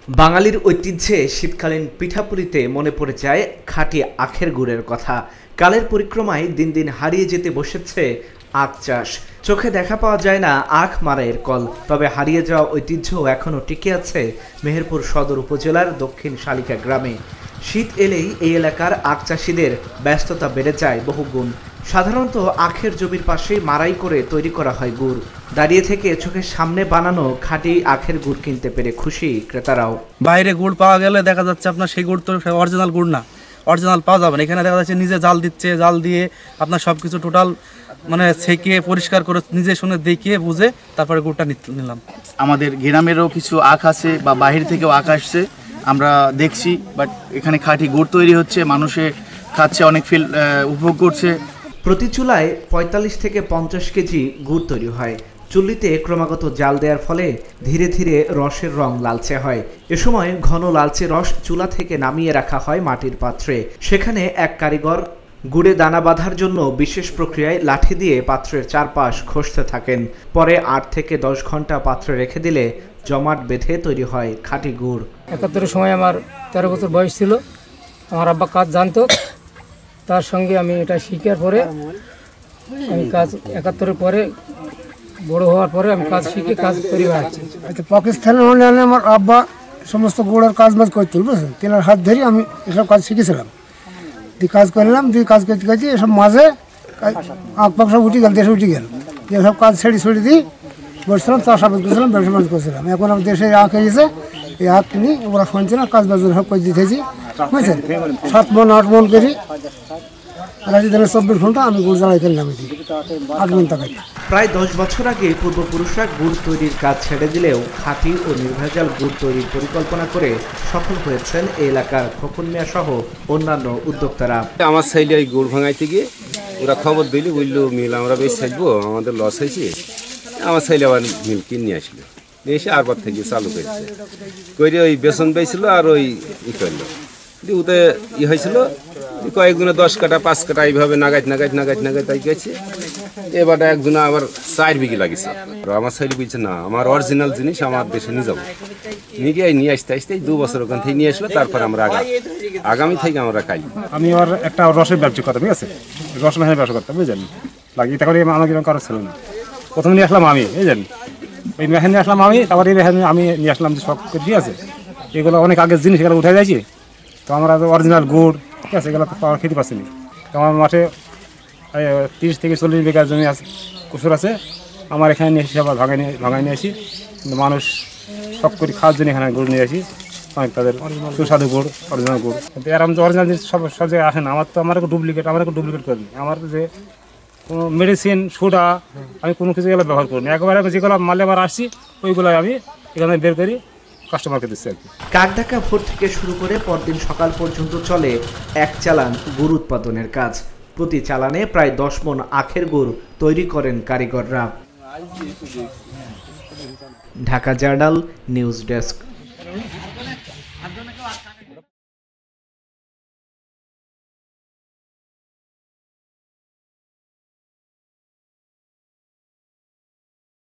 বাঙালির ঐতিহ্যে শীতকালীন পিঠাপুলিতে মনে পড়ে যায় খাঁটি আখের গুড়ের কথা। কালের পরিক্রমায় দিন দিন হারিয়ে যেতে বসেছে আখ চাষ। চোখে দেখা পাওয়া যায় না আখ মারাইয়ের কল, তবে হারিয়ে যাওয়া ঐতিহ্য এখনও টিকে আছে মেহেরপুর সদর উপজেলার দক্ষিণ শালিকা গ্রামে। শীত এলেই এই এলাকার আখ চাষিদের ব্যস্ততা বেড়ে যায় বহুগুণ। সাধারণত আখের জমির পাশেই মারাই করে তৈরি করা হয় গুড়। দাঁড়িয়ে থেকে চোখের সামনে বানানো খাঁটি আখের গুড় কিনতে পেরে খুশি ক্রেতারাও। বাইরে গুড় পাওয়া গেলে দেখা যাচ্ছে আপনার সেই গুড় তো অরিজিনাল গুড় না, অরিজিনাল পাওয়া যাবে না। এখানে দেখা যাচ্ছে নিজে জাল দিচ্ছে, জাল দিয়ে আপনার সব কিছু টোটাল মানে ছেঁকে পরিষ্কার করে নিজে শুনে দেখিয়ে বুঝে তারপরে গুড়টা নিলাম। আমাদের গ্রামেরও কিছু আখ আছে বা বাহির থেকেও আখ আসছে, আমরা দেখছি। বাট এখানে খাঁটি গুড় তৈরি হচ্ছে, মানুষে খাচ্ছে, অনেক উপভোগ করছে। প্রতি চুলায় ৪৫ থেকে ৫০ কেজি গুড় তৈরি হয়। চুল্লিতে ক্রমাগত জাল দেওয়ার ফলে ধীরে ধীরে রসের রং লালচে হয়। এ সময় ঘন লালচে রস চুলা থেকে নামিয়ে রাখা হয় মাটির পাত্রে। সেখানে এক কারিগর গুড়ে দানা বাঁধার জন্য বিশেষ প্রক্রিয়ায় লাঠি দিয়ে পাত্রের চারপাশ ঘষতে থাকেন। পরে ৮ থেকে ১০ ঘন্টা পাত্রে রেখে দিলে জমাট বেঁধে তৈরি হয় খাঁটি গুড়। ৭১ সময় আমার ১৩ বছর বয়স ছিল। আমার আব্বা কাজ জানতো, তার সঙ্গে আমি এটা শিখার পরে আমি কাজ ৭১ পরে বড় হওয়ার পরে আমি কাজ শিখে কাজ করে বেড়াচ্ছি। পাকিস্তানের অনলাইনে আমার আব্বা সমস্ত গুড়ের কাজ বাজ করতেন, বুঝলেন। তেনার হাত ধরে আমি এসব কাজ শিখেছিলাম, দিয়ে কাজ করলাম, দিয়ে কাজ করতে করতে এসব মাঝে আখ পাখ সব উঠে গেল, দেশে উঠে গেল। যেসব কাজ ছেড়ে ছড়িয়ে দিই বসছিলাম, চাষাবাদ করছিলাম, ব্যবসা বাজ করছিলাম। এখন আমার দেশে আখ এসেছে, এই আখ নিয়ে ওরা শুনছে না, কাজ বাজ সব করে দিতেছি, বুঝছেন। ৭ মন ৮ মন করি, রাজি দিনে ২৪ ঘন্টা আমি গুড় জ্বালাই করলাম, ৮ ঘন্টা করে। প্রায় ১০ বছর আগে পূর্বপুরুষরা গুড় তৈরির কাজ ছেড়ে দিলেও খাঁটি ও নির্ভেজাল গুড় তৈরির পরিকল্পনা করে সফল হয়েছেন এই এলাকার খোকন মিয়া সহ অন্যান্য উদ্যোক্তারা। আমার ছেলে ওই গুড় ভাঙাইতে গিয়ে ওরা খবর দিলি, বললো মিল আমরা বেশ থাকবো, আমাদের লস হয়েছে। আমার ছেলে আবার মিল কিনে আসলো, এসে আরবার থেকে চালু করেছে, করে ওই বেসন পেয়েছিল আর ওই করলো। ওতে হয়েছিল কয়েকজনে 10 কাটা 5 কাটা এইভাবে নাগাইত তাই গেছে। এবার একজনে আবার 4 বিঘি লাগিয়েছে। আমার ছেলে বলছে না, আমার অরিজিনাল জিনিস আমার দেশে নিয়ে যাবো। নিয়ে আসতে 2 বছর ওখান থেকে নিয়ে আসলো। তারপর আমরা আগামী থেকে আমরা খাই। আমি আর একটা রসের ব্যবসা করতাম, ঠিক আছে, রস মেহের ব্যবসা করতাম, বুঝলেন। লাগিয়ে তারপরে আমাকে কারো ছিল না। প্রথমে নিয়ে আসলাম আমি, বুঝলেন, ওই মেহের নিয়ে আসলাম আমি, তারপরে এই মেহের আমি নিয়ে আসলাম যে সব ঠিক আছে। এগুলো অনেক আগের জিনিস, এগুলো উঠে যাইছি। তো আমরা অরিজিনাল গুড়, ঠিক আছে, এগুলো তো পাওয়া খেতে পারছি না। তো আমার মাঠে 30 থেকে 40 বিঘা জমি আছে, কুসুর আছে। আমার এখানে নিয়ে এসে আবার ভাঙাই নিয়ে আসি, কিন্তু মানুষ সব করে খাওয়ার জন্য এখানে গুড় নিয়ে আসি। অনেক তাদের সুস্বাদু গুড়, অরিজিনাল গুড়। কিন্তু এরকম তো অরিজিনাল জিনিস সব জায়গায় আসে না। আমার ডুপ্লিকেট করিনি। আমার যে কোনো মেডিসিন সোডা আমি কোনো কিছু এগুলো ব্যবহার করিনি। একবারে যেগুলো মালে আমার আসছি ওইগুলো আমি এখানে বের করি, কাস্টমারকে দিচ্ছি আর কি। কাকডাকা ভোর থেকে শুরু করে পরদিন সকাল পর্যন্ত চলে এক চালান গুড় উৎপাদনের কাজ। প্রতি চালানে প্রায় 10 মণ আখের গুড় তৈরি করেন কারিগররা। Dhaka journal news desk.